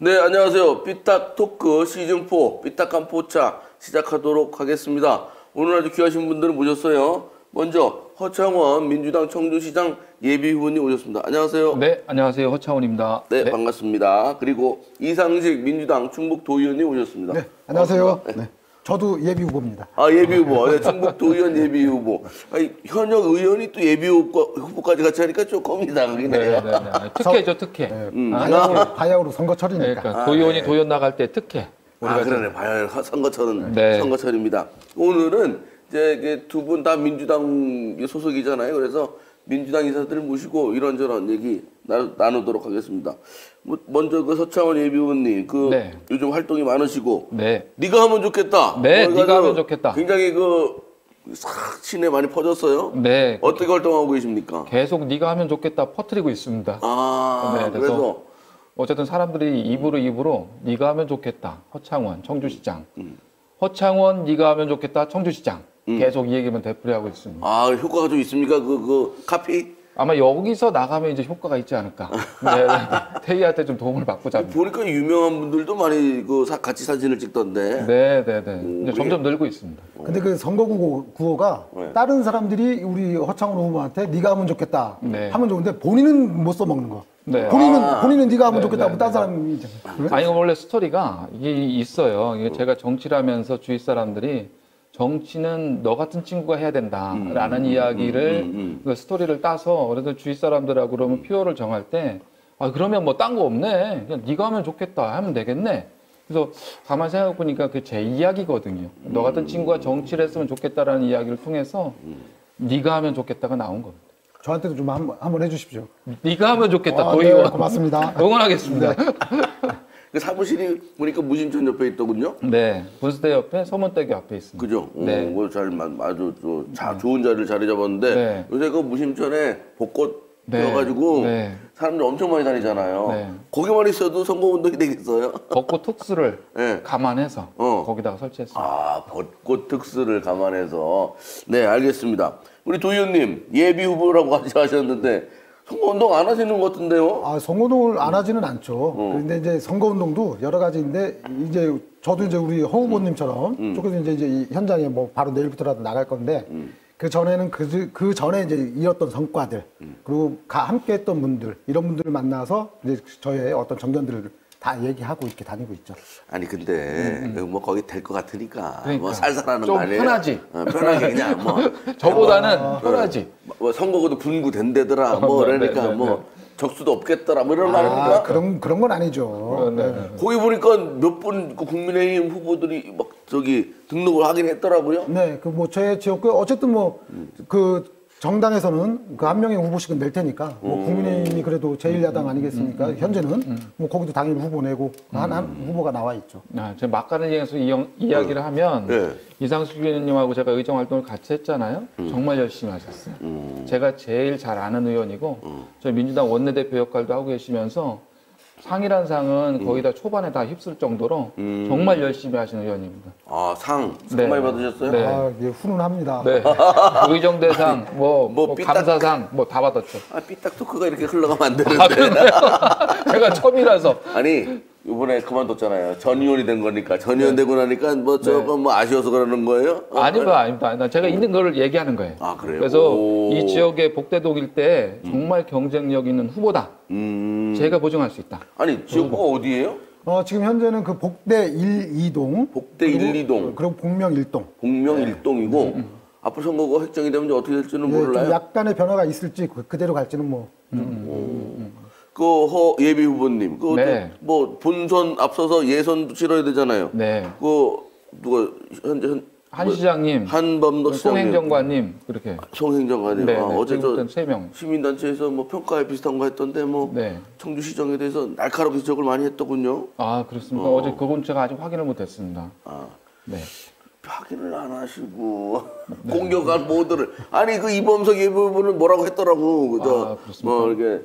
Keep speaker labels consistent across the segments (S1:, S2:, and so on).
S1: 네, 안녕하세요. 삐딱 토크 시즌4 삐딱한 포차 시작하도록 하겠습니다. 오늘 아주 귀하신 분들을 모셨어요. 먼저 허창원 민주당 청주시장 예비후보님 오셨습니다. 안녕하세요.
S2: 네, 안녕하세요. 허창원입니다.
S1: 네, 반갑습니다. 그리고 이상직 민주당 충북도의원님 오셨습니다.
S3: 네, 안녕하세요. 네. 저도 예비 후보입니다.
S1: 아, 예비후보. 네, 충북도의원 예비후보. 아니, 현역 의원이 또 예비후보까지 같이 하니까 조금 이상하긴
S2: 네,
S1: 해요.
S2: 네, 네. 특혜죠, 특혜.
S3: 바야흐로 선거철이니까.
S2: 그러니까 도의원이 도의원 나갈 때 특혜.
S1: 아, 그러네. 봐요. 선거철은
S2: 네.
S1: 선거철입니다. 오늘은 이제 두 분 다 민주당 소속이잖아요. 그래서 민주당 인사들을 모시고 이런저런 얘기 나누도록 하겠습니다. 먼저 그 서창원 예비후보님,
S2: 네.
S1: 요즘 활동이 많으시고,
S2: 네.
S1: 네가 하면 좋겠다.
S2: 네, 네가 하면 좋겠다.
S1: 굉장히 시내에 많이 퍼졌어요.
S2: 네.
S1: 어떻게 활동하고 계십니까?
S2: 계속 네가 하면 좋겠다 퍼뜨리고 있습니다.
S1: 아,
S2: 네, 그래서 어쨌든 사람들이 입으로 네가 하면 좋겠다. 허창원 청주시장. 허창원 네가 하면 좋겠다. 청주시장. 계속 이 얘기만 되풀이하고 있습니다.
S1: 아, 효과가 좀 있습니까? 카피?
S2: 아마 여기서 나가면 이제 효과가 있지 않을까. 네, 태희한테 좀 도움을 받고자 합니다.
S1: 보니까 유명한 분들도 많이 같이 사진을 찍던데.
S2: 네. 이제 점점 늘고 있습니다.
S3: 근데 그 선거 구호가
S1: 네.
S3: 다른 사람들이 우리 허창원 후보한테 네가 하면 좋겠다
S2: 네.
S3: 하면 좋은데 본인은 못 써먹는 거.
S2: 네.
S3: 본인은 네가 하면
S2: 네,
S3: 좋겠다 하면
S2: 네,
S3: 다른
S2: 네.
S3: 사람이 있잖아요.
S2: 아니, 원래 스토리가 이게 있어요. 이게 제가 정치를 하면서 주위 사람들이 정치는 너 같은 친구가 해야 된다라는 이야기를 그 스토리를 따서 그래서 주위 사람들하고 그러면 표어를 정할 때 그러면 뭐 딴 거 없네. 그냥 네가 하면 좋겠다 하면 되겠네. 그래서 가만히 생각해 보니까 그게 제 이야기거든요. 너 같은 친구가 정치를 했으면 좋겠다라는 이야기를 통해서 네가 하면 좋겠다가 나온 겁니다.
S3: 저한테도 좀 한번 해주십시오.
S2: 네가 하면 좋겠다.
S3: 네,
S2: 도의원.
S3: 고맙습니다.
S2: 응원하겠습니다.
S1: 그 사무실이 보니까 무심천 옆에 있더군요.
S2: 네, 본스대 옆에 서문대교 앞에 있습니다.
S1: 그죠?
S2: 네.
S1: 아주 좋은 자리를 자리 잡았는데
S2: 네.
S1: 요새 그 무심천에 벚꽃
S2: 네.
S1: 피어가지고
S2: 네.
S1: 사람들 엄청 많이 다니잖아요.
S2: 네.
S1: 거기만 있어도 선거운동이 되겠어요?
S2: 벚꽃 특수를
S1: 네.
S2: 감안해서
S1: 어.
S2: 거기다가 설치했습니다.
S1: 아, 벚꽃 특수를 감안해서. 네, 알겠습니다. 우리 도의원님 예비 후보라고 같이 하셨는데 선거운동 안 하시는 것 같은데요?
S3: 선거운동을 안 하지는 않죠. 그런데 이제 선거운동도 여러 가지인데 이제 저도 이제 우리 허 후보님처럼 조금 이제 이 현장에 뭐 바로 내일부터라도 나갈 건데 그 전에는 그 전에 이제 이뤘던 성과들 그리고 함께했던 분들 이런 분들을 만나서 이제 저의 어떤 정견들을 다 얘기하고 이렇게 다니고 있죠.
S1: 아니 근데 뭐 거기 될 것 같으니까
S2: 그러니까.
S1: 뭐 살살하는
S2: 좀
S1: 거 아니에요?
S2: 편하지.
S1: 편하게 그냥 뭐
S2: 저보다는 편하지.
S1: 뭐 선거구도 분구 된대더라 뭐
S2: 네,
S1: 그러니까
S2: 네,
S1: 뭐
S2: 네.
S1: 적수도 없겠더라 뭐 이런 말입니까?
S3: 그런 건 아니죠.
S2: 네.
S1: 거기 보니까 몇 분 국민의힘 후보들이 막 등록을 하긴 했더라고요.
S3: 네, 그 뭐 제 지역구 어쨌든 뭐 그 정당에서는 그 한 명의 후보씩은 낼 테니까 뭐 국민의힘이 그래도 제1야당 아니겠습니까? 현재는 뭐 거기도 당일 후보 내고 한 후보가 나와 있죠.
S2: 제가 막가는에서 이야기를 하면
S1: 네.
S2: 이상숙 의원님하고 제가 의정 활동을 같이 했잖아요. 정말 열심히 하셨어요. 제가 제일 잘 아는 의원이고 저희 민주당 원내대표 역할도 하고 계시면서 상이란 상은 거의 다 초반에 다 휩쓸 정도로 정말 열심히 하시는 의원입니다.
S1: 아, 상
S2: 네.
S1: 많이 받으셨어요?
S2: 네.
S3: 예, 훈훈합니다.
S2: 네. 의정대상, 뭐
S1: 삐딱-
S2: 감사상 뭐 다 받았죠.
S1: 아, 삐딱 토크가 이렇게 흘러가면 안
S2: 아,
S1: 되는데.
S2: 그런데요? 제가 처음이라서.
S1: 아니 이번에 그만뒀잖아요. 전 의원이 된 거니까 전 의원 되고 나니까 뭐 저거 뭐 아쉬워서 그러는 거예요?
S2: 아닙니다. 제가 있는 거를 얘기하는 거예요.
S1: 아, 그래요?
S2: 그래서
S1: 오.
S2: 이 지역의 복대동 일대에 정말 경쟁력 있는 후보다. 제가 보증할 수 있다.
S1: 아니 지역구가 어디예요?
S3: 지금 현재는 그 복대 1, 2동,
S1: 복대 1, 2동,
S3: 그리고 복명 1동.
S1: 복명 1동이고 앞으로 선거가 획정이 되면 이제 어떻게 될지는
S3: 예, 좀
S1: 몰라요.
S3: 약간의 변화가 있을지 그대로 갈지는 뭐.
S1: 그 예비 후보님,
S2: 네.
S1: 뭐 본선 앞서서 예선도 치러야 되잖아요.
S2: 네.
S1: 누가 현재
S2: 한 시장님,
S1: 한범도 시장님,
S2: 송행정관님, 그렇게.
S1: 송행정관님.
S2: 네,
S1: 어제 저
S2: 세 명.
S1: 시민단체에서 뭐 평가에 비슷한 거 했던데 뭐
S2: 네.
S1: 청주시정에 대해서 날카롭게 지적을 많이 했더군요.
S2: 아, 그렇습니까? 어제 그건 제가 아직 확인을 못했습니다.
S1: 아,
S2: 네.
S1: 확인을 안 하시고 공격한 모드를 아니 그 이범석 예비후보는 뭐라고 했더라고. 그저
S2: 그렇습니까?
S1: 뭐 이렇게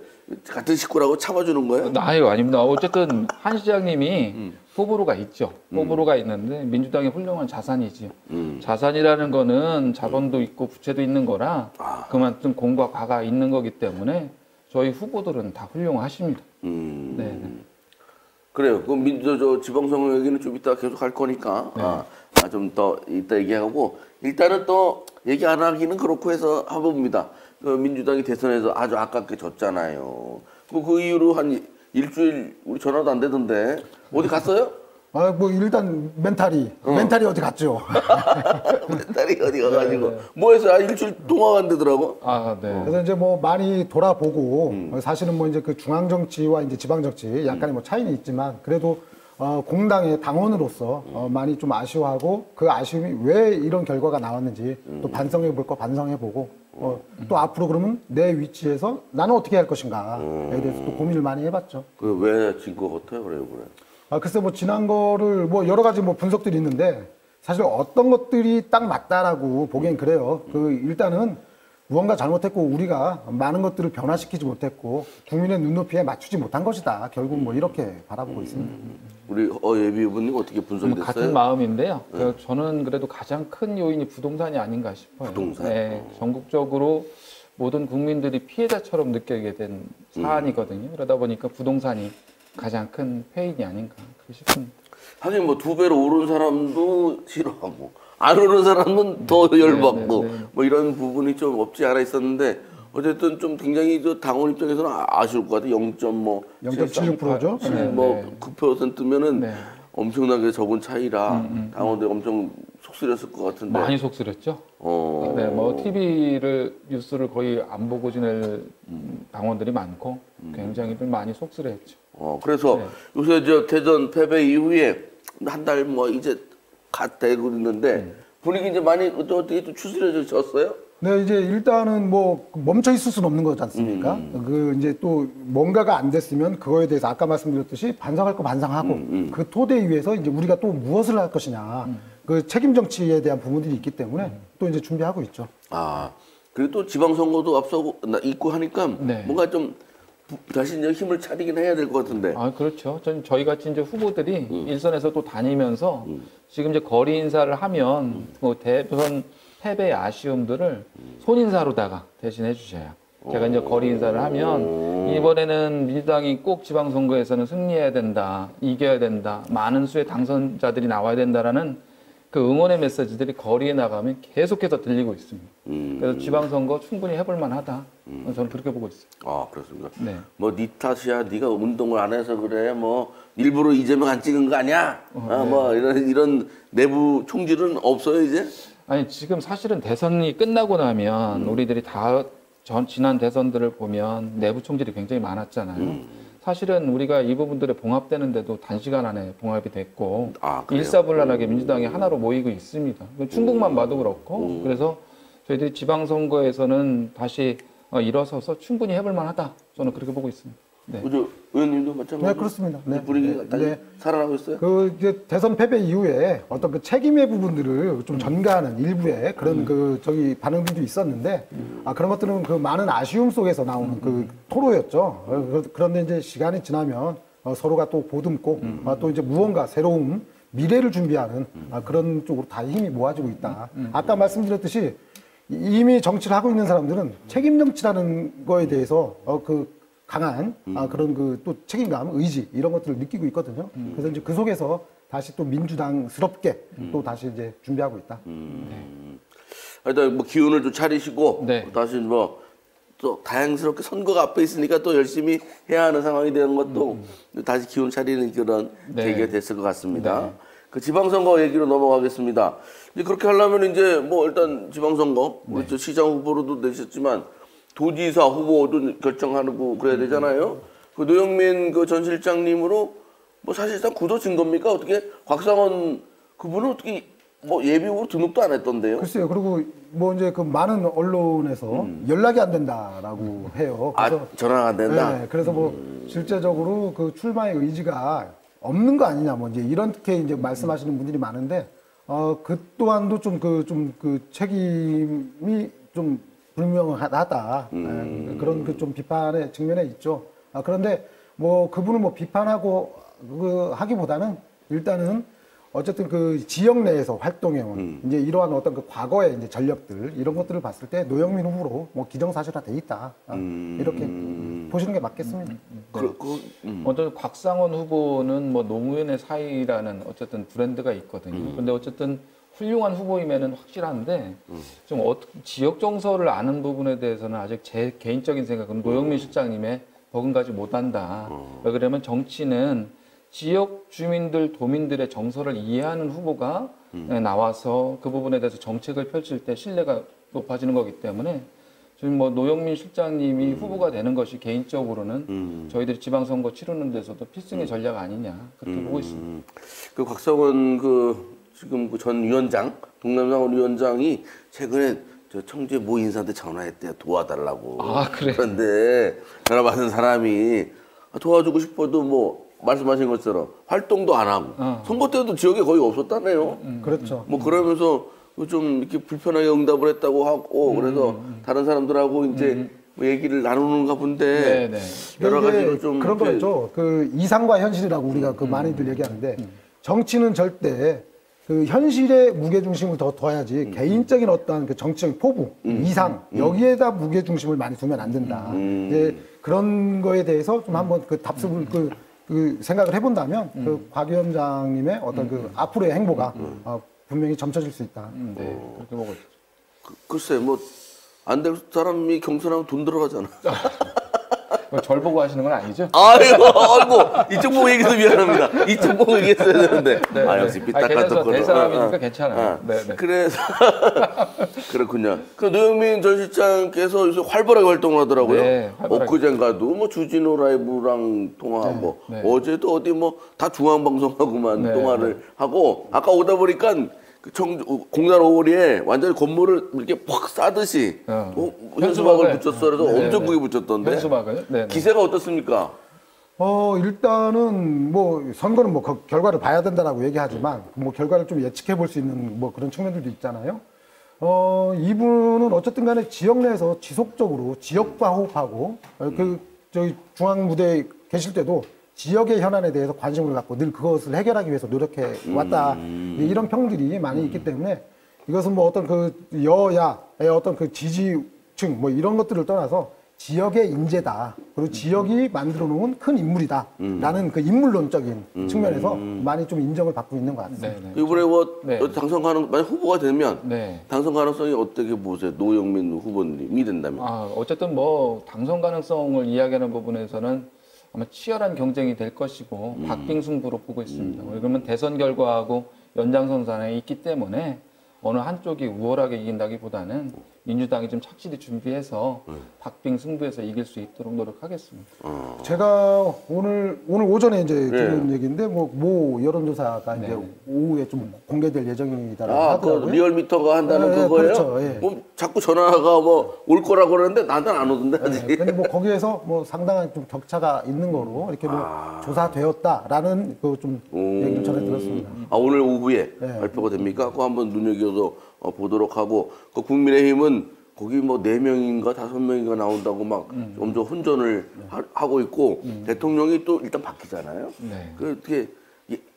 S1: 같은 식구라고 참아주는 거예요?
S2: 아닙니다. 어쨌든 한 시장님이 호불호가 있죠. 호불호가 있는데 민주당의 훌륭한 자산이지요. 자산이라는 거는 자본도 있고 부채도 있는 거라 그만큼 공과 과가 있는 거기 때문에 저희 후보들은 다 훌륭하십니다. 네.
S1: 그래요. 그 저 지방선거 얘기는 좀 이따 계속 할 거니까 좀 더 이따 얘기하고 일단은 또 얘기 안 하기는 그렇고 해서 해봅니다. 그 민주당이 대선에서 아주 아깝게 졌잖아요. 그 이후로 한 일주일 우리 전화도 안 되던데 어디 갔어요?
S3: 아, 뭐 일단 멘탈이 어디 갔죠?
S1: 딸이 어디 가가지고 뭐 해서 일주일 동안 안 되더라고.
S2: 아, 네.
S3: 그래서 이제 뭐 많이 돌아보고 사실은 뭐 이제 그 중앙 정치와 이제 지방 정치 약간의 뭐 차이는 있지만 그래도 공당의 당원으로서 많이 좀 아쉬워하고 그 아쉬움이 왜 이런 결과가 나왔는지 또 반성해 볼 거 반성해 보고 또 앞으로 그러면 내 위치에서 나는 어떻게 할 것인가에 대해서 또 고민을 많이 해봤죠.
S1: 그 왜 진 것 같아요, 그래.
S3: 아, 글쎄 뭐 지난 거를 뭐 여러 가지 뭐 분석들이 있는데 사실 어떤 것들이 딱 맞다라고 보기엔 그래요. 그 일단은 무언가 잘못했고 우리가 많은 것들을 변화시키지 못했고 국민의 눈높이에 맞추지 못한 것이다. 결국 뭐 이렇게 바라보고 있습니다.
S1: 우리 예비 후보님 어떻게 분석이 됐어요?
S2: 같은 마음인데요. 저는 그래도 가장 큰 요인이 부동산이 아닌가 싶어요.
S1: 부동산?
S2: 네, 전국적으로 모든 국민들이 피해자처럼 느끼게 된 사안이거든요. 그러다 보니까 부동산이 가장 큰 페인이 아닌가 싶습니다.
S1: 하긴 뭐 2배로 오른 사람도 싫어하고 안 오른 사람은 더 열받고 뭐 이런 부분이 좀 없지 않아 있었는데 어쨌든 좀 굉장히 저 당원 입장에서는 아쉬울 것 같아요.
S3: 0.76%죠.
S1: 9%면은 엄청나게 적은 차이라 당원들 엄청 속쓰렸을 것 같은데.
S2: 많이 속쓰렸죠. 네, 뭐 뉴스를 거의 안 보고 지낼 당원들이 많고 굉장히 많이 속쓰려했죠.
S1: 그래서 요새 저 대전 패배 이후에 한 달 뭐 이제 갓 되고 있는데 분위기 이제 많이 어떻게 또 추스려졌어요?
S3: 네, 이제 일단은 뭐 멈춰 있을 수는 없는 거지 않습니까? 그 이제 또 뭔가가 안 됐으면 그거에 대해서 아까 말씀드렸듯이 반성할 거 반성하고 그 토대 위에서 이제 우리가 또 무엇을 할 것이냐 그 책임 정치에 대한 부분들이 있기 때문에 또 이제 준비하고 있죠.
S1: 그리고 또 지방선거도 앞서고 있고 하니까 뭔가 좀 다시 이제 힘을 차리긴 해야 될 것 같은데.
S2: 그렇죠. 저희 같이 이제 후보들이 일선에서 또 다니면서 지금 이제 거리 인사를 하면 뭐 대선 패배의 아쉬움들을 손인사로다가 대신해 주셔요. 제가 이제 거리 인사를 하면 이번에는 민주당이 꼭 지방선거에서는 승리해야 된다, 이겨야 된다, 많은 수의 당선자들이 나와야 된다라는 그 응원의 메시지들이 거리에 나가면 계속해서 들리고 있습니다. 그래서 지방선거 충분히 해볼 만하다. 저는 그렇게 보고 있어요.
S1: 그렇습니까?
S2: 네.
S1: 뭐 니 탓이야, 네가 운동을 안 해서 그래, 뭐 일부러 이재명 안 찍은 거 아니야? 뭐 이런 내부 총질은 없어요 이제?
S2: 아니 지금 사실은 대선이 끝나고 나면 우리들이 다 지난 대선들을 보면 내부 총질이 굉장히 많았잖아요. 사실은 우리가 이 부분들에 봉합되는데도 단시간 안에 봉합이 됐고 일사불란하게 민주당이 하나로 모이고 있습니다. 충북만 봐도 그렇고 그래서 저희들이 지방선거에서는 다시 일어서서 충분히 해볼 만하다. 저는 그렇게 보고 있습니다. 네.
S1: 그죠? 의원님도 마찬가지로.
S3: 네, 그렇습니다. 네.
S1: 분위기가 다시 살아나고 있어요?
S3: 그 이제 대선 패배 이후에 어떤 그 책임의 부분들을 좀 전가하는 일부의 그런 그 반응들도 있었는데 그런 것들은 그 많은 아쉬움 속에서 나오는 그 토로였죠. 그런데 이제 시간이 지나면 서로가 또 보듬고 또 이제 무언가 새로운 미래를 준비하는 그런 쪽으로 다 힘이 모아지고 있다. 아까 말씀드렸듯이 이미 정치를 하고 있는 사람들은 책임 정치라는 거에 대해서 그 강한 그런 그 또 책임감, 의지 이런 것들을 느끼고 있거든요. 그래서 이제 그 속에서 다시 또 민주당스럽게 또 다시 이제 준비하고 있다.
S1: 하여튼 뭐 기운을 좀 차리시고 다시 뭐 또 다양스럽게 선거가 앞에 있으니까 또 열심히 해야 하는 상황이 되는 것도 다시 기운 차리는 그런 계기가 됐을 것 같습니다. 그 지방선거 얘기로 넘어가겠습니다. 이제 그렇게 하려면 이제 뭐 일단 지방선거 우리 저 시장 후보로도 내셨지만 도지사 후보도 결정하고 그래야 되잖아요. 그 노영민 그 전 실장님으로 뭐 사실상 굳어진 겁니까? 어떻게 곽상원 그분은 어떻게 뭐 예비 후보로 등록도 안 했던데요?
S3: 글쎄요. 그리고 뭐 이제 그 많은 언론에서 연락이 안 된다라고 해요. 그래서
S1: 전화가 안 된다.
S3: 네, 그래서 뭐 실제적으로 그 출마의 의지가 없는 거 아니냐 뭐 이제 이렇게 이제 말씀하시는 분들이 많은데 그 또한도 좀 그 책임이 좀 불명하다. 그런 그 좀 비판의 측면에 있죠. 그런데 뭐 그분은 뭐 비판하고 하기보다는 일단은 어쨌든 그 지역 내에서 활동해온 이제 이러한 어떤 그 과거의 이제 전력들 이런 것들을 봤을 때 노영민 후보로 뭐 기정사실화 돼 있다. 이렇게 보시는 게 맞겠습니다.
S2: 어떤 곽상원 후보는 뭐 노무현의 사이라는 어쨌든 브랜드가 있거든요. 근데 어쨌든 훌륭한 후보임에는 확실한데 좀 지역 정서를 아는 부분에 대해서는 아직 제 개인적인 생각은 노영민 실장님의 버금가지 못한다. 왜 그러면 정치는 지역 주민들, 도민들의 정서를 이해하는 후보가 나와서 그 부분에 대해서 정책을 펼칠 때 신뢰가 높아지는 거기 때문에 지금 뭐 노영민 실장님이 후보가 되는 것이 개인적으로는 저희들이 지방선거 치르는 데서도 필승의 전략 아니냐 그렇게 보고 있습니다.
S1: 그 곽상원 지금 그 전 위원장, 동남상원 위원장이 최근에 저 청주에 모 인사한테 전화했대요. 도와달라고.
S2: 아, 그래요?
S1: 그런데 전화 받은 사람이 도와주고 싶어도 뭐 말씀하신 것처럼 활동도 안 하고 선거 때도 지역에 거의 없었다네요.
S3: 그렇죠.
S1: 뭐 그러면서 좀 이렇게 불편하게 응답을 했다고 하고 그래서 다른 사람들하고 이제 뭐 얘기를 나누는가 본데
S2: 네네.
S1: 여러 가지로 좀
S3: 그런
S1: 이렇게
S3: 거죠. 그 이상과 현실이라고 우리가 그 많이들 얘기하는데 정치는 절대 그 현실의 무게 중심을 더 둬야지 개인적인 어떤 그 정치적인 포부, 이상 여기에다 무게 중심을 많이 두면 안 된다. 이제 그런 거에 대해서 좀 한번 그 답습을 그 생각을 해본다면 그 곽 위원장님의 어떤 그 앞으로의 행보가 분명히 점쳐질 수 있다.
S2: 네, 그렇게 보고 있죠.
S1: 글쎄 뭐 안 될 사람이 경선하면 돈 들어가잖아.
S2: 절 보고 하시는 건 아니죠?
S1: 아이고 이쪽 보고 얘기해서 미안합니다. 이쪽 보고 얘기했어야 되는데. 역시 삐딱한
S2: 될 사람이니까 괜찮아요. 네.
S1: 그래서 그렇군요. 그 노영민 전 실장께서 요새 활발하게 활동을 하더라고요.
S2: 네, 활발하게.
S1: 엊그젠가도 뭐 주진우 라이브랑 통화 뭐 어제도 어디 뭐 다 중앙방송하고만 통화를 하고 아까 오다 보니까 그 공단 오거리에 완전히 건물을 이렇게 퍽 싸듯이 현수막을 붙였어. 그래서 엄청 크게 붙였던데.
S2: 현수막을? 네.
S1: 기세가 어떻습니까?
S3: 일단은 뭐 선거는 뭐 결과를 봐야 된다라고 얘기하지만 뭐 결과를 좀 예측해 볼 수 있는 뭐 그런 측면들도 있잖아요. 이분은 어쨌든 간에 지역 내에서 지속적으로 지역과 호흡하고 저희 중앙 무대에 계실 때도 지역의 현안에 대해서 관심을 갖고 늘 그것을 해결하기 위해서 노력해 왔다. 이런 평들이 많이 있기 때문에 이것은 뭐 어떤 그 여야의 어떤 그 지지층 뭐 이런 것들을 떠나서 지역의 인재다. 그리고 지역이 만들어 놓은 큰 인물이다. 라는 그 인물론적인 측면에서 많이 좀 인정을 받고 있는 것 같습니다.
S1: 이번에 뭐 당선 만약 후보가 되면 당선 가능성이 어떻게 보세요? 노영민 후보님이 된다면?
S2: 어쨌든 뭐 당선 가능성을 이야기하는 부분에서는 아마 치열한 경쟁이 될 것이고 박빙승부로 보고 있습니다. 그러면 대선 결과하고 연장선상에 있기 때문에 어느 한쪽이 우월하게 이긴다기보다는 민주당이 좀 착실히 준비해서 박빙승부에서 이길 수 있도록 노력하겠습니다.
S3: 제가 오늘 오전에 이제 들은 얘기인데 모 여론조사가 이제 오후에 좀 공개될 예정이다라고 하더라고요.
S1: 그 리얼미터가 한다는 그거예요?
S3: 그렇죠.
S1: 뭐 자꾸 전화가 뭐 올 거라고 그러는데 나한테 안 오던데 아직.
S3: 근데 뭐 거기에서 뭐 상당한 좀 격차가 있는 거로 이렇게 뭐 조사되었다라는 그 좀 얘기를 전해 들었습니다.
S1: 오늘 오후에 발표가 됩니까? 그거 한번 눈여겨서 보도록 하고 그 국민의힘은 거기 뭐 4명인가 5명인가 나온다고 막 엄청 혼전을 하고 있고 대통령이 또 일단 바뀌잖아요. 그 어떻게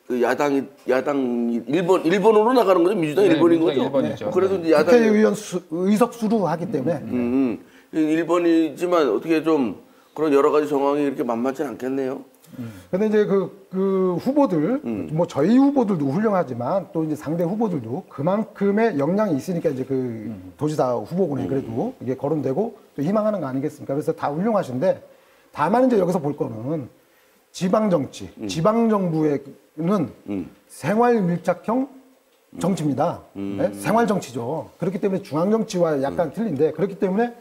S1: 그 야당 1번으로 나가는 거죠? 민주당 1번인 거죠?
S2: 1번이죠.
S1: 그래도 이제 야당
S3: 국회의원 의석 수로 하기 때문에
S1: 1번이지만 어떻게 좀 그런 여러 가지 정황이 이렇게 만만치 않겠네요.
S3: 근데 이제 그 후보들, 뭐 저희 후보들도 훌륭하지만 또 이제 상대 후보들도 그만큼의 역량이 있으니까 이제 그 도지사 후보군에 그래도 이게 거론되고 또 희망하는 거 아니겠습니까? 그래서 다 훌륭하신데 다만 이제 여기서 볼 거는 지방 정치, 지방 정부에는 생활 밀착형 정치입니다. 네? 생활 정치죠. 그렇기 때문에 중앙 정치와 약간 틀린데 그렇기 때문에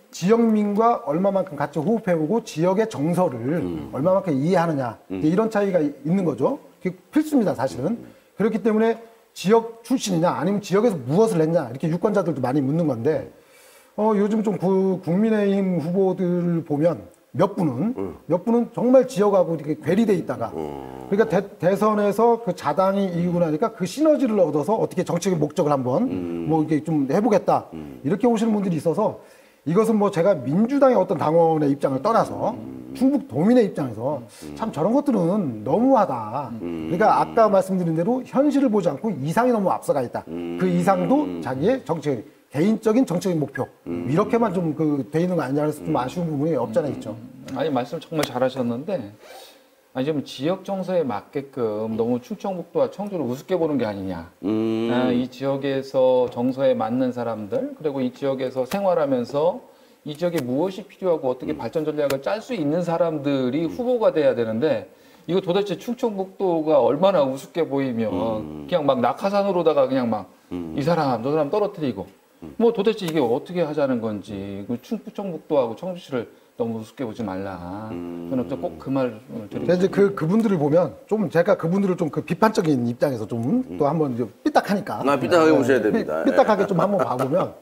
S3: 지역민과 얼마만큼 같이 호흡해오고 지역의 정서를 얼마만큼 이해하느냐 이런 차이가 있는 거죠. 그게 필수입니다, 사실은. 그렇기 때문에 지역 출신이냐 아니면 지역에서 무엇을 했냐 이렇게 유권자들도 많이 묻는 건데 요즘 좀 국민의힘 후보들을 보면 몇 분은 정말 지역하고 이렇게 괴리돼 있다가 그러니까 대선에서 그 자당이 이기고 나니까 그 시너지를 얻어서 어떻게 정치적인 목적을 한번 뭐 이렇게 좀 해보겠다 이렇게 오시는 분들이 있어서 이것은 뭐 제가 민주당의 어떤 당원의 입장을 떠나서 충북 도민의 입장에서 참 저런 것들은 너무하다. 그러니까 아까 말씀드린 대로 현실을 보지 않고 이상이 너무 앞서가 있다. 그 이상도 자기의 개인적인 정치적인 목표 이렇게만 좀 돼 있는 거 아니냐 해서 좀 아쉬운 부분이 없잖아 있죠.
S2: 아니 말씀 정말 잘하셨는데 아니 좀 지역 정서에 맞게끔 너무 충청북도와 청주를 우습게 보는 게 아니냐. 이 지역에서 정서에 맞는 사람들 그리고 이 지역에서 생활하면서 이 지역에 무엇이 필요하고 어떻게 발전 전략을 짤 수 있는 사람들이 후보가 돼야 되는데 이거 도대체 충청북도가 얼마나 우습게 보이면 그냥 막 낙하산으로다가 그냥 막 이 사람 저 사람 떨어뜨리고 뭐 도대체 이게 어떻게 하자는 건지 충청북도하고 청주시를 너무 우습게 보지 말라. 저는 꼭 그 말을 드리고
S3: 이제 그분들을 보면 좀 제가 그분들을 좀 그 비판적인 입장에서 좀 또 한번 이제 삐딱하니까.
S1: 삐딱하게 보셔야 됩니다.
S3: 삐딱하게 좀 한번 봐보면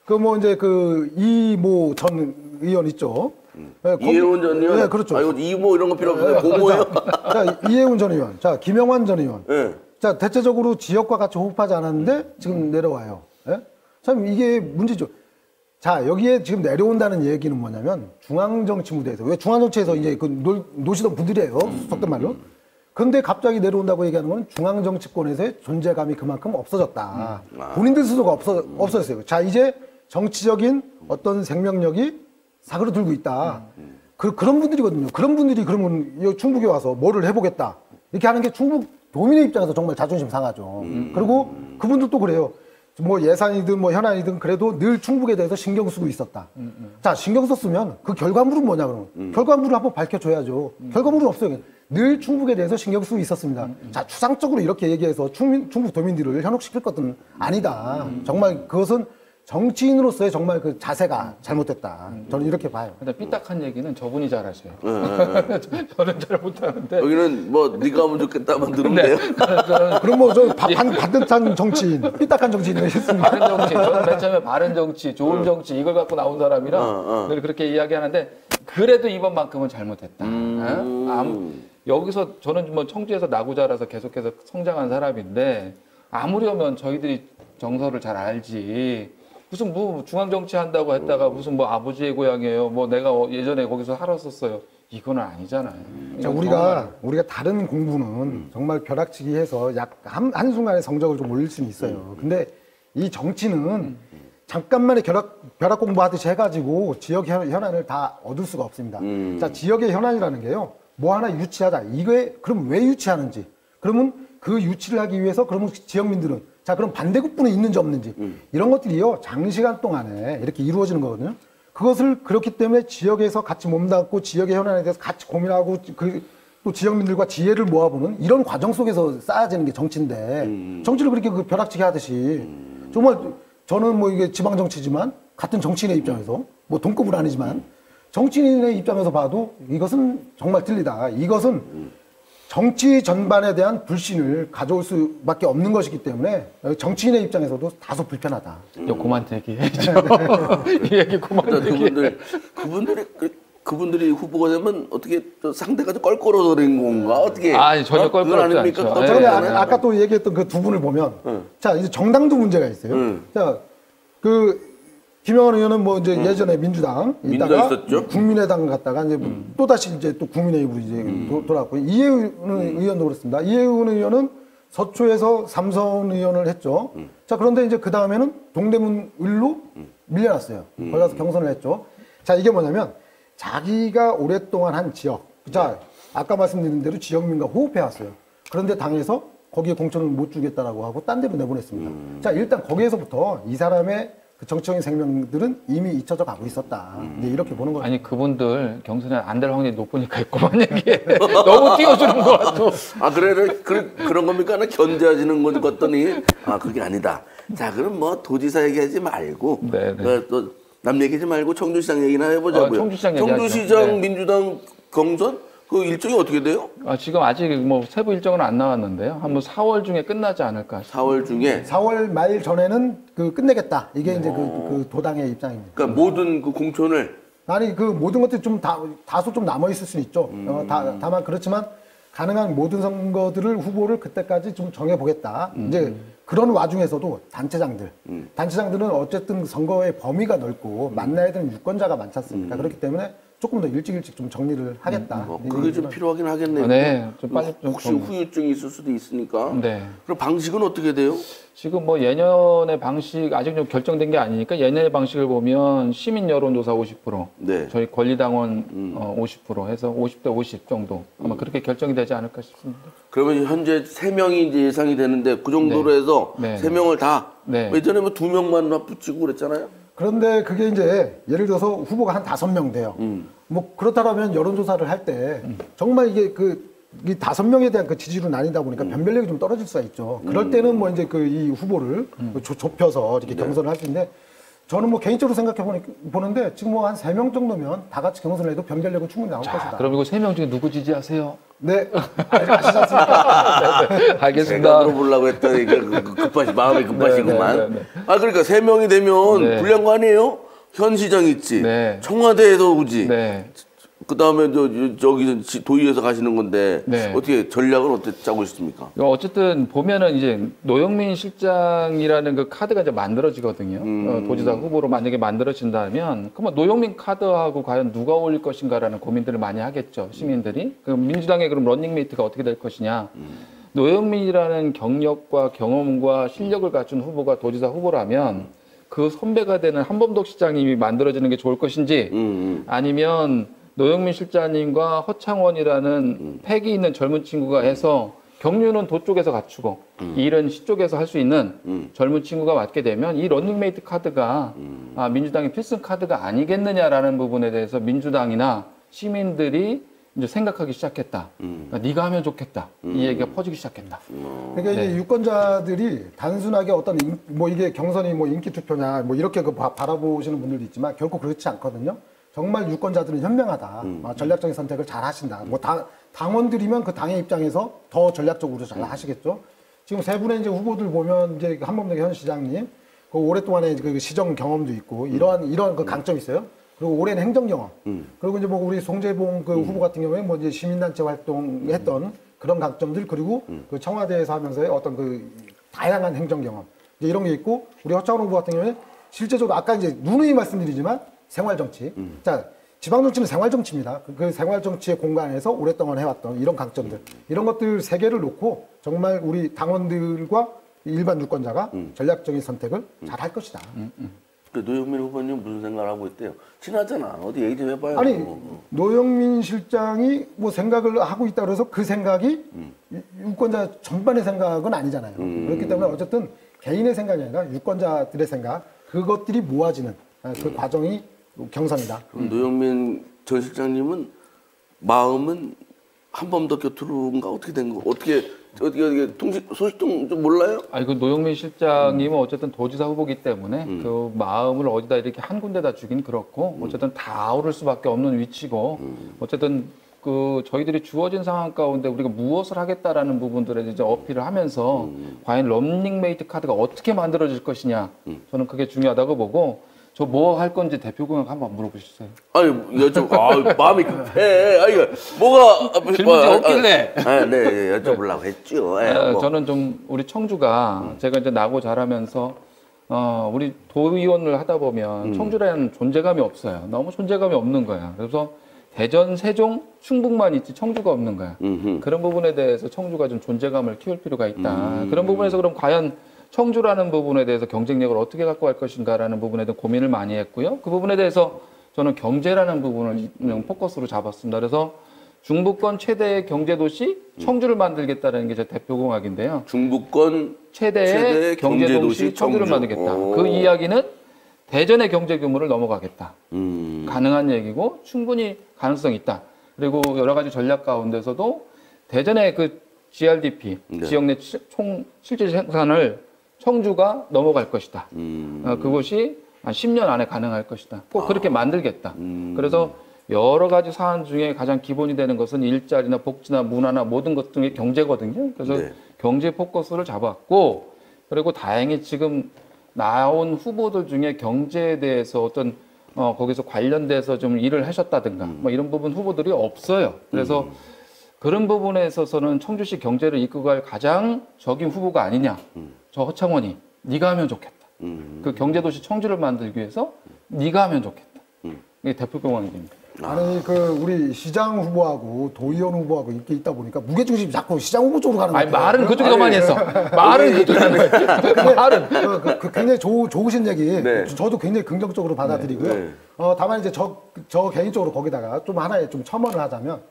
S3: 그 뭐 이제 그 이모 전 의원 있죠. 네,
S1: 이해운 전 의원?
S3: 네, 그렇죠.
S1: 아, 이거 이모 이런 거 필요 없어요. 고모예요?
S3: 자, 이해운 전 의원. 자, 김영환 전 의원.
S1: 네.
S3: 자, 대체적으로 지역과 같이 호흡하지 않았는데 지금 내려와요. 예? 참 이게 문제죠. 자, 여기에 지금 내려온다는 얘기는 뭐냐면 중앙정치무대에서 왜 중앙정치에서 이제 그 노시던 분들이에요. 속된 말로. 그런데 갑자기 내려온다고 얘기하는 건 중앙정치권에서의 존재감이 그만큼 없어졌다. 본인들 스스로가 없어졌어요. 자, 이제 정치적인 어떤 생명력이 사그러들고 있다. 그런 분들이거든요. 그런 분들이 그러면 이 충북에 와서 뭐를 해보겠다. 이렇게 하는 게 충북 도민의 입장에서 정말 자존심 상하죠. 그리고 그분들도 그래요. 뭐 예산이든 뭐 현안이든 그래도 늘 충북에 대해서 신경 쓰고 있었다. 자, 신경 썼으면 그 결과물은 뭐냐 그러면. 결과물을 한번 밝혀줘야죠. 결과물은 없어요. 늘 충북에 대해서 신경 쓰고 있었습니다. 자, 추상적으로 이렇게 얘기해서 충북 도민들을 현혹시킬 것은 아니다. 정말 그것은 정치인으로서의 정말 그 자세가 잘못됐다. 저는 이렇게 봐요.
S2: 근데 삐딱한 얘기는 저분이 잘하셔요. 저는 잘 못하는데.
S1: 여기는 뭐 네가 하면 좋겠다만 들으면 돼요.
S3: 그럼 뭐 저 반듯한 정치인, 삐딱한 정치인을 했습니다.
S2: 바른 정치, 저는 맨 처음에 바른 정치, 좋은 정치 이걸 갖고 나온 사람이라 늘 그렇게 이야기하는데 그래도 이번만큼은 잘못했다. 여기서 저는 뭐 청주에서 나고 자라서 계속해서 성장한 사람인데 아무려면 저희들이 정서를 잘 알지. 무슨 뭐 중앙 정치 한다고 했다가 무슨 뭐 아버지의 고향이에요. 뭐 내가 예전에 거기서 살았었어요. 이건 아니잖아요.
S3: 자, 우리가 다른 공부는 정말 벼락치기해서 약 한순간에 성적을 좀 올릴 수는 있어요. 근데 이 정치는 잠깐만에 벼락 공부하듯이 해가지고 지역 현안을 다 얻을 수가 없습니다. 자, 지역의 현안이라는 게요. 뭐 하나 유치하자. 이게 그럼 왜 유치하는지. 그러면 그 유치를 하기 위해서 그러면 지역민들은 자, 그럼 반대급부는 있는지 없는지 이런 것들이요 장시간 동안에 이렇게 이루어지는 거거든요. 그것을 그렇기 때문에 지역에서 같이 몸담고 지역의 현안에 대해서 같이 고민하고 또 지역민들과 지혜를 모아보는 이런 과정 속에서 쌓아지는 게 정치인데 정치를 그렇게 그 벼락치기 하듯이 정말 저는 뭐 이게 지방 정치지만 같은 정치인의 입장에서 뭐 동급은 아니지만 정치인의 입장에서 봐도 이것은 정말 틀리다. 이것은 정치 전반에 대한 불신을 가져올 수밖에 없는 것이기 때문에 정치인의 입장에서도 다소 불편하다.
S2: 그만 얘기해줘. 이 얘기 그만 얘기해.
S1: 그분들이 후보가 되면 어떻게 또 상대가 좀 껄끄러워진 건가? 어떻게?
S2: 아니, 전혀 껄끄럽지
S1: 아닙니까?
S2: 않죠.
S1: 또
S3: 자,
S2: 네.
S3: 근데 아까 또 얘기했던 그 두 분을 보면 자, 이제 정당도 문제가 있어요. 자, 그 김영환 의원은 뭐 이제 예전에 민주당 있다가
S1: 있었죠.
S3: 국민의당 갔다가 이제 또 다시 이제 또 국민의힘으로 이제 돌아왔고 이해운 의원도 그렇습니다. 이해운 의원은 서초에서 삼선 의원을 했죠. 자, 그런데 이제 그 다음에는 동대문 을로 밀려났어요. 거기 가서 경선을 했죠. 자, 이게 뭐냐면 자기가 오랫동안 한 지역. 자, 아까 말씀드린 대로 지역민과 호흡해 왔어요. 그런데 당에서 거기에 공천을 못 주겠다라고 하고 딴 데로 내보냈습니다. 자, 일단 거기에서부터 이 사람의 그 정치적인 생명들은 이미 잊혀져 가고 있었다. 이제 이렇게 보는 거죠.
S2: 아니 그분들 경선에 안 될 확률이 높으니까 그만 얘기해. 너무 띄워주는 거 같아.
S1: 아, 그런 겁니까? 나 견제하시는 건 같더니 아, 그게 아니다. 자, 그럼 뭐 도지사 얘기하지 말고
S2: 네네.
S1: 또 남 얘기하지 말고 청주시장 얘기나 해보자고요.
S2: 청주시장 얘기하죠.
S1: 청주시장
S2: 네.
S1: 민주당 경선 그 일정이 어떻게 돼요?
S2: 지금 아직 뭐 세부 일정은 안 나왔는데요. 한 뭐 4월 중에 끝나지 않을까.
S1: 4월 중에
S3: 4월 말 전에는 그 끝내겠다. 이게 이제 그 도당의 입장입니다.
S1: 그러니까 모든 그 공천을
S3: 아니 그 모든 것들이 좀 다소 좀 남아 있을 수는 있죠. 다만 그렇지만 가능한 모든 선거들을 후보를 그때까지 좀 정해 보겠다. 이제 그런 와중에서도 단체장들은 어쨌든 선거의 범위가 넓고 만나야 되는 유권자가 많지 않습니까? 그렇기 때문에 조금 더 일찍 좀 정리를 하겠다.
S1: 그게 좀 필요하긴 하겠네요.
S2: 네, 좀 빨리 좀
S1: 혹시 후유증이 있을 수도 있으니까.
S2: 네.
S1: 그럼 방식은 어떻게 돼요?
S2: 지금 뭐 예년의 방식 아직 좀 결정된 게 아니니까 예년의 방식을 보면 시민 여론조사 50%,
S1: 네.
S2: 저희 권리당원 50% 해서 50대 50 정도 아마 그렇게 결정이 되지 않을까 싶습니다.
S1: 그러면 현재 3명이 이제 예상이 되는데 그 정도로 해서
S2: 네.
S1: 3명을 다
S2: 네.
S1: 예전에 뭐 2명만 붙이고 그랬잖아요.
S3: 그런데 그게 이제 예를 들어서 후보가 한 5명 돼요. 뭐 그렇다면 여론조사를 할 때 정말 이게 이 5명에 대한 그 지지율은 아니다 보니까 변별력이 좀 떨어질 수가 있죠. 그럴 때는 뭐 이제 이 후보를 좁혀서 이렇게 경선을 할 수 있는데 저는 뭐 개인적으로 생각해 보는데 지금 뭐 한 3명 정도면 다 같이 경선을 해도 변별력은 충분히 나올 것이다.
S2: 그럼 이거 3명 중에 누구 지지하세요?
S3: 네. 아시지 않습니까?
S2: 알겠습니다.
S1: 제가 물어보려고 했더니 마음이 급하시구만.
S2: 네, 네, 네.
S1: 아 그러니까 3명이 되면
S2: 네.
S1: 불리한 거 아니에요? 현 시장 있지,
S2: 네.
S1: 청와대에서 오지,
S2: 네.
S1: 그 다음에 저기 도의에서 가시는 건데
S2: 네.
S1: 어떻게 전략은 어떻게 짜고 있습니까?
S2: 어쨌든 보면은 이제 노영민 실장이라는 그 카드가 이제 만들어지거든요. 도지사 후보로 만약에 만들어진다면 그러면 노영민 카드하고 과연 누가 어울릴 것인가라는 고민들을 많이 하겠죠, 시민들이. 그럼 민주당의 그럼 런닝메이트가 어떻게 될 것이냐. 노영민이라는 경력과 경험과 실력을 갖춘 후보가 도지사 후보라면 그 선배가 되는 한범덕 시장님이 만들어지는 게 좋을 것인지 아니면 노영민 실장님과 허창원이라는 패기 있는 젊은 친구가 해서 경륜은 도 쪽에서 갖추고 일은 시 쪽에서 할 수 있는 젊은 친구가 맡게 되면 이 런닝메이트 카드가 민주당의 필승 카드가 아니겠느냐라는 부분에 대해서 민주당이나 시민들이 이제 생각하기 시작했다. 그러니까 네가 하면 좋겠다. 이 얘기가 퍼지기 시작했다.
S3: 그러니까 이제 유권자들이 단순하게 어떤 뭐 이게 경선이 뭐 인기 투표냐 뭐 이렇게 바라보시는 분들도 있지만 결코 그렇지 않거든요. 정말 유권자들은 현명하다. 전략적인 선택을 잘 하신다. 뭐 당원들이면 그 당의 입장에서 더 전략적으로 잘 하시겠죠. 지금 세 분의 이제 후보들 보면 이제 한범덕 현 시장님 그 오랫동안의 그 시정 경험도 있고 이런 그 강점이 있어요. 그리고 오랜 행정 경험. 그리고 이제 뭐 우리 송재봉 그 후보 같은 경우에 뭐 이제 시민단체 활동했던 그런 강점들 그리고 그 청와대에서 하면서의 어떤 그 다양한 행정 경험 이제 이런 게 있고 우리 허창원 후보 같은 경우에 실제적으로 아까 이제 누누이 말씀드리지만 생활 정치. 자, 지방 정치는 생활 정치입니다. 그 생활 정치의 공간에서 오랫동안 해왔던 이런 강점들, 이런 것들 세 개를 놓고 정말 우리 당원들과 일반 유권자가 전략적인 선택을 잘 할 것이다.
S1: 그 노영민 후보님 무슨 생각을 하고 있대요? 친하잖아. 어디 얘기 좀 해봐요.
S3: 아니 노영민 실장이 뭐 생각을 하고 있다 그래서 그 생각이 유권자 전반의 생각은 아니잖아요. 그렇기 때문에 어쨌든 개인의 생각이 아니라 유권자들의 생각 그것들이 모아지는 그 과정이 경선이다.
S1: 그럼 노영민 전 실장님은 마음은 한범덕 곁으로인가 어떻게 된 거? 어떻게 소식통 좀 몰라요?
S2: 아니 그 노영민 실장님은 어쨌든 도지사 후보기 때문에 그 마음을 어디다 이렇게 한 군데다 주긴 그렇고 어쨌든 다 오를 수밖에 없는 위치고 어쨌든 그 저희들이 주어진 상황 가운데 우리가 무엇을 하겠다라는 부분들에 이제 어필을 하면서 과연 런닝메이트 카드가 어떻게 만들어질 것이냐 저는 그게 중요하다고 보고 저 뭐 할 건지 대표님한테 한번 물어보시죠.
S1: 아니 마음이 급해. 아니 뭐가
S2: 질문이 없길래.
S1: 네 여쭤보려고 했죠. 뭐.
S2: 저는 좀 우리 청주가 제가 이제 나고 자라면서 우리 도의원을 하다 보면 청주라는 존재감이 없어요. 너무 존재감이 없는 거야. 그래서 대전, 세종, 충북만 있지 청주가 없는 거야. 그런 부분에 대해서 청주가 좀 존재감을 키울 필요가 있다. 그런 부분에서 그럼 과연 청주라는 부분에 대해서 경쟁력을 어떻게 갖고 갈 것인가라는 부분에 대해 고민을 많이 했고요. 그 부분에 대해서 저는 경제라는 부분을 포커스로 잡았습니다. 그래서 중부권 최대의 경제도시 청주를 만들겠다는 게 제 대표 공약인데요.
S1: 중부권
S2: 최대의 경제도시 청주를 만들겠다. 그 이야기는 대전의 경제 규모를 넘어가겠다. 가능한 얘기고 충분히 가능성이 있다. 그리고 여러 가지 전략 가운데서도 대전의 그 GRDP, 지역 내 총 실질 생산을 청주가 넘어갈 것이다. 그것이 한 10년 안에 가능할 것이다. 꼭 그렇게 만들겠다. 그래서 여러 가지 사안 중에 가장 기본이 되는 것은 일자리나 복지나 문화나 모든 것 등의 경제거든요. 그래서 경제 포커스를 잡았고 그리고 다행히 지금 나온 후보들 중에 경제에 대해서 어떤 거기서 관련돼서 좀 일을 하셨다든가 뭐 이런 부분 후보들이 없어요. 그래서 그런 부분에 있어서는 청주시 경제를 이끌고 갈 가장 적임 후보가 아니냐. 저 허창원이 네가 하면 좋겠다. 그 경제도시 청주를 만들기 위해서 네가 하면 좋겠다. 이게 대표 공약입니다.
S3: 아니 그 우리 시장 후보하고 도의원 후보하고 이렇게 있다 보니까 무게중심이 자꾸 시장 후보 쪽으로 가는
S2: 아니,
S3: 거예요.
S2: 말은 그쪽에서 많이 했어. 말은 그쪽에 하는 거예요. 말은.
S3: 그 굉장히 좋으신 얘기.
S1: 네.
S3: 저도 굉장히 긍정적으로 받아들이고요.
S1: 네.
S3: 다만 이제 저 개인적으로 거기다가 좀 하나의 좀 첨언을 하자면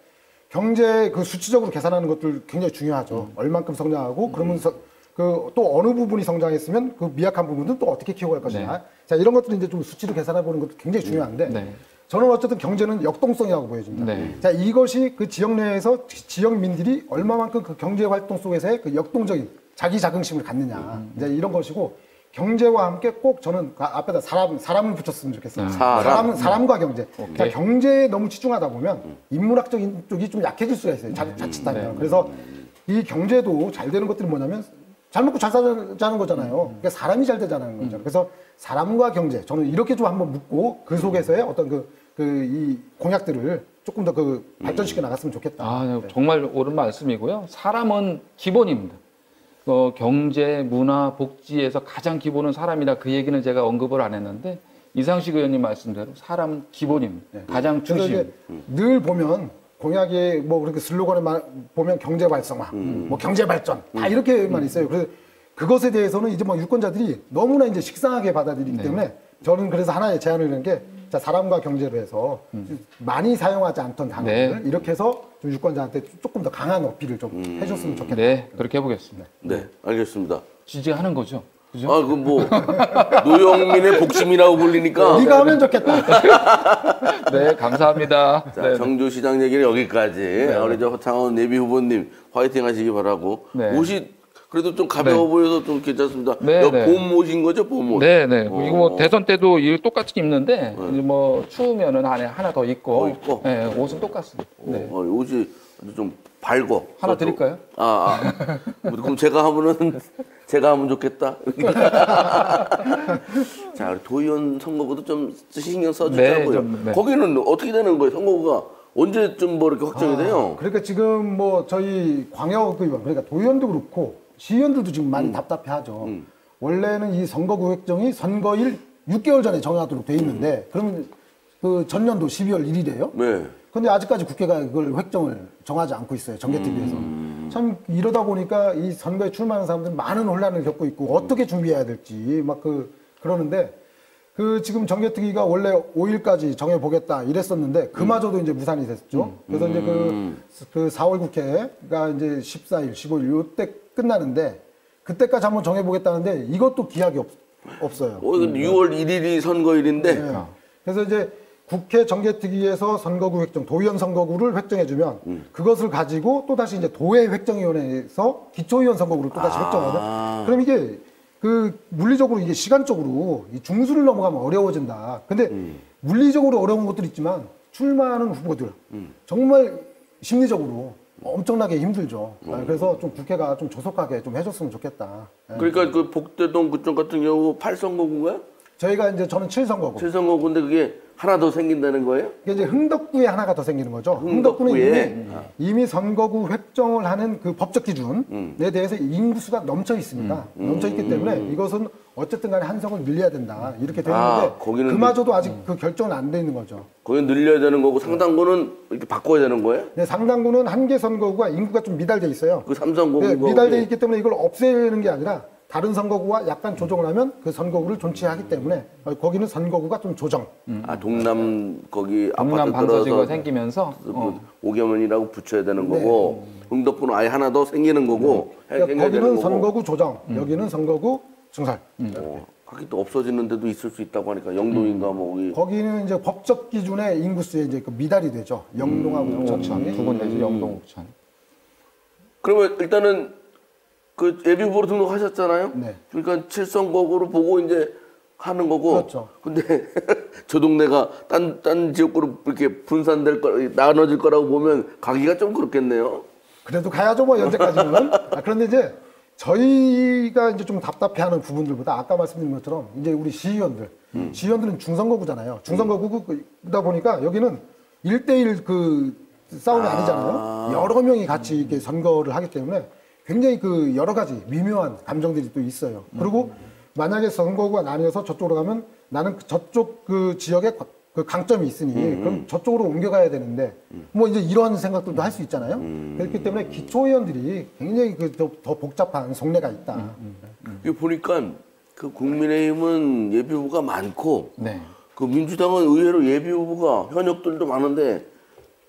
S3: 경제 그 수치적으로 계산하는 것들 굉장히 중요하죠. 얼만큼 성장하고 그러면서 그 또 어느 부분이 성장했으면 그 미약한 부분은 또 어떻게 키워갈 것이냐.
S2: 네.
S3: 자, 이런 것들을 이제 좀 수치로 계산해 보는 것도 굉장히 중요한데
S2: 네.
S3: 저는 어쨌든 경제는 역동성이라고 보여집니다.
S2: 네.
S3: 자, 이것이 그 지역 내에서 지역민들이 얼마만큼 그 경제 활동 속에서의 그 역동적인 자기 자긍심을 갖느냐. 이제 이런 것이고 경제와 함께 꼭 저는 그 앞에다 사람을 붙였으면 좋겠어요. 사람과 경제. 그러니까 경제에 너무 치중하다 보면 인문학적인 쪽이 좀 약해질 수가 있어요. 자칫하면. 그래서 이 경제도 잘 되는 것들이 뭐냐면 잘 먹고 잘 사자는 거잖아요. 그러니까 사람이 잘 되자는 거죠. 그래서 사람과 경제, 저는 이렇게 좀 한번 묻고 그 속에서의 어떤 이 공약들을 조금 더 발전시켜 나갔으면 좋겠다.
S2: 아, 네. 정말 옳은 말씀이고요. 사람은 기본입니다. 경제, 문화, 복지에서 가장 기본은 사람이다. 그 얘기는 제가 언급을 안 했는데 이상식 의원님 말씀대로 사람은 기본입니다.
S3: 네.
S2: 가장
S3: 그래서
S2: 중심.
S3: 이제 늘 보면 공약에 뭐 그렇게 슬로건에 보면 경제 활성화, 뭐 경제 발전 다 이렇게만 있어요. 그래서 그것에 대해서는 이제 뭐 유권자들이 너무나 이제 식상하게 받아들이기 때문에 저는 그래서 하나의 제안을 하는 게 자, 사람과 경제로 해서 많이 사용하지 않던 단어를 이렇게 해서 좀 유권자한테 조금 더 강한 어필을 좀 해줬으면 좋겠다.
S2: 네, 그렇게 해보겠습니다.
S1: 네, 알겠습니다.
S2: 지지하는 거죠. 그죠?
S1: 아, 그 뭐 노영민의 복심이라고 불리니까.
S3: 네가 하면 좋겠다.
S2: 네, 감사합니다.
S1: 자,
S2: 네.
S1: 정주시장 얘기는 여기까지. 우리 저 허창원 예비 후보님 화이팅 하시기 바라고.
S2: 네.
S1: 옷이 그래도 좀 가벼워 보여서 좀 괜찮습니다.
S2: 네, 네.
S1: 봄 옷인 거죠, 봄 옷?
S2: 네, 네. 이거 뭐 대선 때도 이거 똑같이 입는데 이제 뭐 추우면은 안에 하나 더 입고,
S1: 더 입고?
S2: 네, 옷은 똑같습니다. 네.
S1: 옷이 아주 좀 밝고.
S2: 하나 드릴까요?
S1: 그럼 제가 하면 좋겠다. 자, 우리 도의원 선거구도 좀 신경 써주자고요.
S2: 네, 좀, 네.
S1: 거기는 어떻게 되는 거예요? 선거구가 언제쯤 뭐 이렇게 확정이 돼요?
S3: 그러니까 지금 뭐 저희 광역의원, 그러니까 도의원도 그렇고 시의원들도 지금 많이 답답해하죠. 원래는 이 선거구 획정이 선거일 6개월 전에 정하도록 돼 있는데 그러면 그 전년도 12월 1일이에요.
S1: 네.
S3: 근데 아직까지 국회가 그걸 획정을 정하지 않고 있어요. 정개특위에서. 참 이러다 보니까 이 선거에 출마하는 사람들은 많은 혼란을 겪고 있고 어떻게 준비해야 될지 막 그러는데 그 지금 정개특위가 원래 5일까지 정해보겠다 이랬었는데 그마저도 이제 무산이 됐죠. 그래서 이제 그 4월 국회가 이제 14일, 15일 요때 끝나는데 그때까지 한번 정해보겠다는데 이것도 기약이 없어요.
S1: 6월 1일이 선거일인데.
S3: 네. 그래서 이제 국회 정개특위에서 선거구 획정, 도의원 선거구를 획정해주면 그것을 가지고 또 다시 이제 도회 획정위원회에서 기초의원 선거구를 또 다시 획정하거든. 그럼 이게 그 물리적으로 이게 시간적으로 이 중수를 넘어가면 어려워진다. 근데 물리적으로 어려운 것도 있지만 출마하는 후보들 정말 심리적으로 엄청나게 힘들죠. 그래서 좀 국회가 좀 조속하게 좀 해줬으면 좋겠다.
S1: 그러니까 그 복대동 그쪽 같은 경우 8선거구인가요?
S3: 저희가 이제 저는 7선거구.
S1: 7선거구인데 그게 하나 더 생긴다는 거예요?
S3: 이게 이제 흥덕구에 하나가 더 생기는 거죠. 흥덕구는 이미 선거구 획정을 하는 그 법적 기준에 대해서 인구수가 넘쳐 있습니다. 넘쳐 있기 때문에 이것은 어쨌든 간에 한석을 늘려야 된다. 이렇게 되어 있는데
S1: 거기는
S3: 그마저도 아직 그 결정은 안 돼 있는 거죠.
S1: 거기 늘려야 되는 거고 상당구는 이렇게 바꿔야 되는 거예요?
S3: 네, 상당구는 한 개 선거구가 인구가 좀 미달돼 있어요.
S1: 그 3선거구
S3: 네, 미달돼 있기 때문에 이걸 없애는 게 아니라 다른 선거구와 약간 조정을 하면 그 선거구를 존치하기 때문에 거기는 선거구가 좀 조정.
S1: 동남 거기
S2: 동남
S1: 아파트
S2: 반서지구가
S1: 들어서
S2: 생기면서
S1: 오겸원이라고 붙여야 되는 거고 흥덕구는 아예 하나 더 생기는 거고
S3: 그러니까
S1: 생겨야 되는
S3: 거기는
S1: 거고.
S3: 선거구 조정, 여기는 선거구 증설.
S1: 하긴 또 없어지는 데도 있을 수 있다고 하니까 영동인가 뭐 거기
S3: 거기는 이제 법적 기준의 인구수에 이제 그 미달이 되죠. 영동하고
S2: 옥천
S3: 옥천이.
S2: 두 군데죠. 영동 옥천.
S1: 그러면 일단은 그 예비 후보로 등록하셨잖아요.
S3: 네.
S1: 그러니까 7선거구로 보고 이제 하는 거고.
S3: 그렇죠.
S1: 근데 저 동네가 딴 지역구로 이렇게 분산될 거 나눠질 거라고 보면 가기가 좀 그렇겠네요.
S3: 그래도 가야죠, 뭐 현재까지는. 그런데 이제 저희가 이제 좀 답답해하는 부분들보다 아까 말씀드린 것처럼 이제 우리 시의원들, 시의원들은 중선거구잖아요. 중선거구다 보니까 여기는 1대1 그 싸움이 아니잖아요. 여러 명이 같이 이렇게 선거를 하기 때문에 굉장히 그 여러 가지 미묘한 감정들이 또 있어요. 그리고 만약에 선거구가 나뉘어서 저쪽으로 가면 나는 저쪽 그 지역에 그 강점이 있으니 그럼 저쪽으로 옮겨가야 되는데 뭐 이제 이런 생각들도 할 수 있잖아요. 그렇기 때문에 기초의원들이 굉장히 더 복잡한 속내가 있다.
S1: 이거 보니까 그 국민의힘은 예비 후보가 많고
S2: 네.
S1: 그 민주당은 의외로 예비 후보가 현역들도 많은데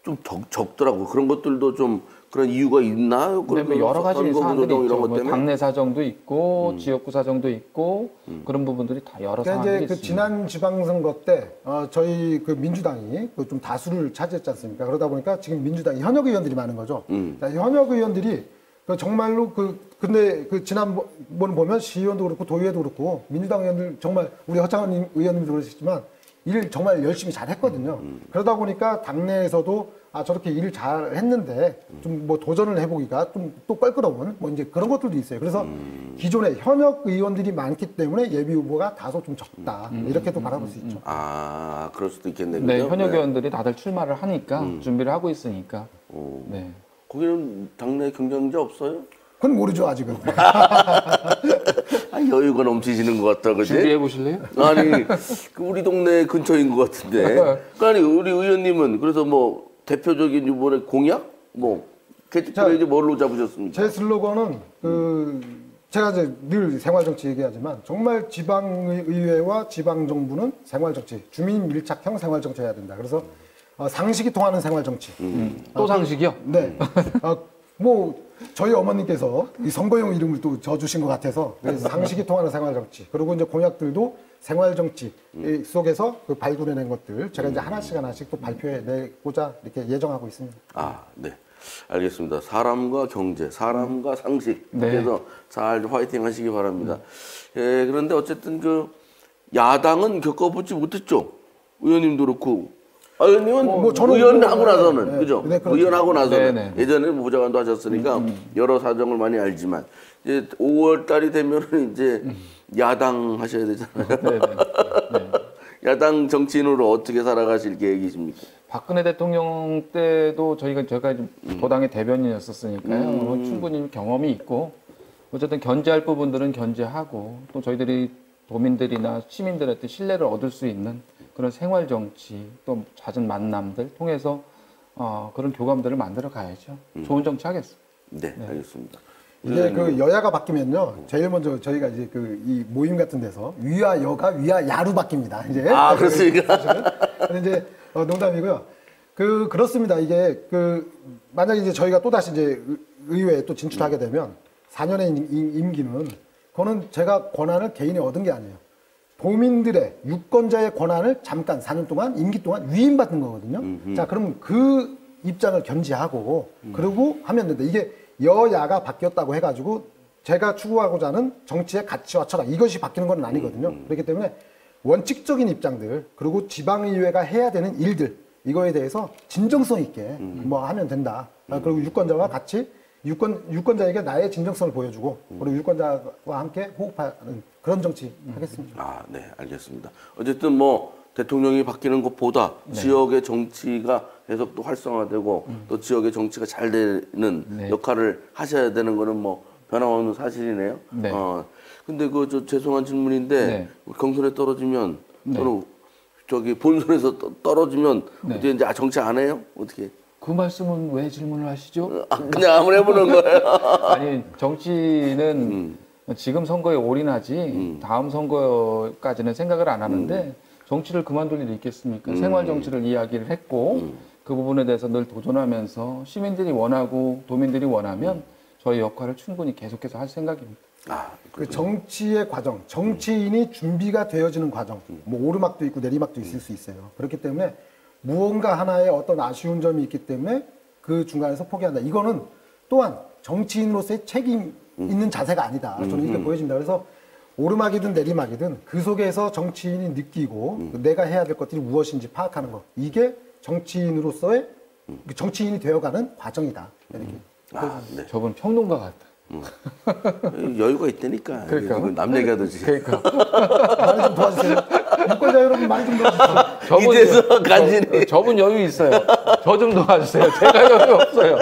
S1: 좀 적더라고. 그런 것들도 좀 그런 이유가 있나?
S2: 네, 뭐 여러 가지 사안들이
S1: 이런
S2: 있죠.
S1: 것
S2: 뭐
S1: 때문에.
S2: 당내 사정도 있고 지역구 사정도 있고 그런 부분들이 다 여러
S3: 그러니까
S2: 사안들이
S3: 이제 그
S2: 있습니다.
S3: 지난 지방선거 때 저희 그 민주당이 그 좀 다수를 차지했지 않습니까? 그러다 보니까 지금 민주당 현역 의원들이 많은 거죠. 자, 현역 의원들이 그 정말로 근데 그 지난번 보면 시의원도 그렇고 도의회도 그렇고 민주당 의원들 정말 우리 허창원 의원님도 그러셨지만 일 정말 열심히 잘 했거든요. 그러다 보니까 당내에서도 저렇게 일을 잘 했는데 좀 뭐 도전을 해보기가 좀 또 껄끄러운 뭐 이제 그런 것들도 있어요. 그래서 기존에 현역 의원들이 많기 때문에 예비 후보가 다소 좀 적다. 이렇게도 바라볼 수 있죠.
S1: 아, 그럴 수도 있겠네.
S2: 네,
S1: 그죠?
S2: 현역 의원들이 다들 출마를 하니까 준비를 하고 있으니까. 네.
S1: 거기는 당내 경쟁자 없어요?
S3: 그건 모르죠, 아직은.
S1: 여유가 넘치시는 것 같다, 그지?
S2: 준비해 보실래요?
S1: 아니, 그 우리 동네 근처인 것 같은데. 그러니까 아니, 우리 의원님은 그래서 뭐 대표적인 이번에 공약? 뭐, 캐치프레이즈 뭘로 잡으셨습니까?
S3: 제 슬로건은 제가 이제 늘 생활정치 얘기하지만 정말 지방의회와 지방정부는 생활정치, 주민 밀착형 생활정치 해야 된다. 그래서 상식이 통하는 생활정치.
S2: 또 상식이요?
S3: 네. 뭐 저희 어머님께서 이 선거용 이름을 또 져주신 것 같아서 그래서 상식이 통하는 생활정치. 그리고 이제 공약들도 생활정치 속에서 그 발굴해낸 것들 제가 이제 하나씩 또 발표해내고자 이렇게 예정하고 있습니다.
S1: 아, 네. 알겠습니다. 사람과 경제, 사람과 상식.
S2: 네.
S1: 그래서 잘 화이팅 하시기 바랍니다. 예, 그런데 어쨌든 그 야당은 겪어보지 못했죠. 의원님도 그렇고. 의원님은
S3: 뭐 저는
S1: 의원하고
S3: 뭐,
S1: 나서는,
S3: 네,
S1: 그죠?
S3: 네, 그렇죠.
S1: 의원하고 나서는.
S2: 네, 네.
S1: 예전에는 보좌관도 하셨으니까 여러 사정을 많이 알지만, 이제 5월 달이 되면은 이제 야당 하셔야 되잖아요.
S2: 네, 네.
S1: 야당 정치인으로 어떻게 살아가실 계획이십니까?
S2: 박근혜 대통령 때도 제가 이제 도당의 대변인이었었으니까요. 뭐 충분히 경험이 있고 어쨌든 견제할 부분들은 견제하고 또 저희들이 도민들이나 시민들한테 신뢰를 얻을 수 있는 그런 생활 정치 또 잦은 만남들 통해서 그런 교감들을 만들어 가야죠. 좋은 정치 하겠습니다.
S1: 네, 알겠습니다.
S3: 이게 그 여야가 바뀌면요. 제일 먼저 저희가 이제 이 모임 같은 데서 위와 여가 위와 야로 바뀝니다. 이제.
S1: 그렇습니까?
S3: 근데 이제 농담이고요. 그렇습니다. 이게 만약에 이제 저희가 또 다시 이제 의회에 또 진출하게 되면 4년의 임기는 그거는 제가 권한을 개인이 얻은 게 아니에요. 도민들의 유권자의 권한을 잠깐 4년 동안 임기 동안 위임받는 거거든요. 자, 그럼 그 입장을 견지하고 그러고 하면 된다. 이게 여야가 바뀌었다고 해가지고 제가 추구하고자 하는 정치의 가치와 철학 이것이 바뀌는 건 아니거든요. 그렇기 때문에 원칙적인 입장들 그리고 지방의회가 해야 되는 일들 이거에 대해서 진정성 있게 뭐 하면 된다. 그리고 유권자와 같이 유권자에게 나의 진정성을 보여주고 그리고 유권자와 함께 호흡하는 그런 정치 하겠습니다.
S1: 네, 알겠습니다. 어쨌든 뭐 대통령이 바뀌는 것보다 지역의 정치가 계속 또 활성화되고 또 지역의 정치가 잘 되는 역할을 하셔야 되는 거는 뭐 변함없는 사실이네요.
S2: 네.
S1: 근데 저 죄송한 질문인데 경선에 떨어지면 또는 저기 본선에서 떨어지면 어떻게 이제 정치 안 해요? 어떻게?
S2: 그 말씀은 왜 질문을 하시죠?
S1: 그냥 한번 해보는 거예요.
S2: 아니 정치는 지금 선거에 올인하지 다음 선거까지는 생각을 안 하는데 정치를 그만둘 일이 있겠습니까? 생활 정치를 이야기를 했고 그 부분에 대해서 늘 도전하면서 시민들이 원하고 도민들이 원하면 저희 역할을 충분히 계속해서 할 생각입니다.
S3: 그 정치의 과정, 정치인이 준비가 되어지는 과정, 뭐 오르막도 있고 내리막도 있을 수 있어요. 그렇기 때문에 무언가 하나의 어떤 아쉬운 점이 있기 때문에 그 중간에서 포기한다. 이거는 또한 정치인으로서의 책임 있는 자세가 아니다. 저는 이렇게 보여집니다. 그래서 오르막이든 내리막이든 그 속에서 정치인이 느끼고 내가 해야 될 것들이 무엇인지 파악하는 것. 이게 정치인으로서의 정치인이 되어가는 과정이다. 이렇게.
S1: 네.
S2: 저분 평론가 같다.
S1: 여유가 있다니까.
S2: 그러니까.
S1: 남 얘기하듯이.
S2: 그러니까
S3: 많이 좀 도와주세요. 유권자 여러분 많이 좀 도와주세요.
S1: 이제서 간신히.
S2: 저분 여유 있어요. 저 좀 도와주세요. 제가 여유 없어요.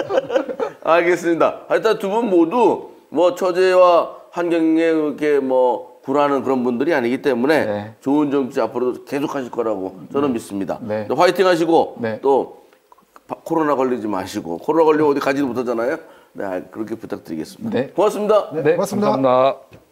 S1: 알겠습니다. 일단 두 분 모두 뭐 처제와 환경에 이렇게 뭐 굴하는 그런 분들이 아니기 때문에
S2: 네.
S1: 좋은 정치 앞으로도 계속 하실 거라고 저는 믿습니다.
S2: 네.
S1: 화이팅 하시고
S2: 네.
S1: 또 코로나 걸리지 마시고 코로나 걸리면 어디 가지도 못하잖아요. 네, 그렇게 부탁드리겠습니다.
S2: 네.
S1: 고맙습니다.
S3: 네, 고맙습니다.
S2: 감사합니다.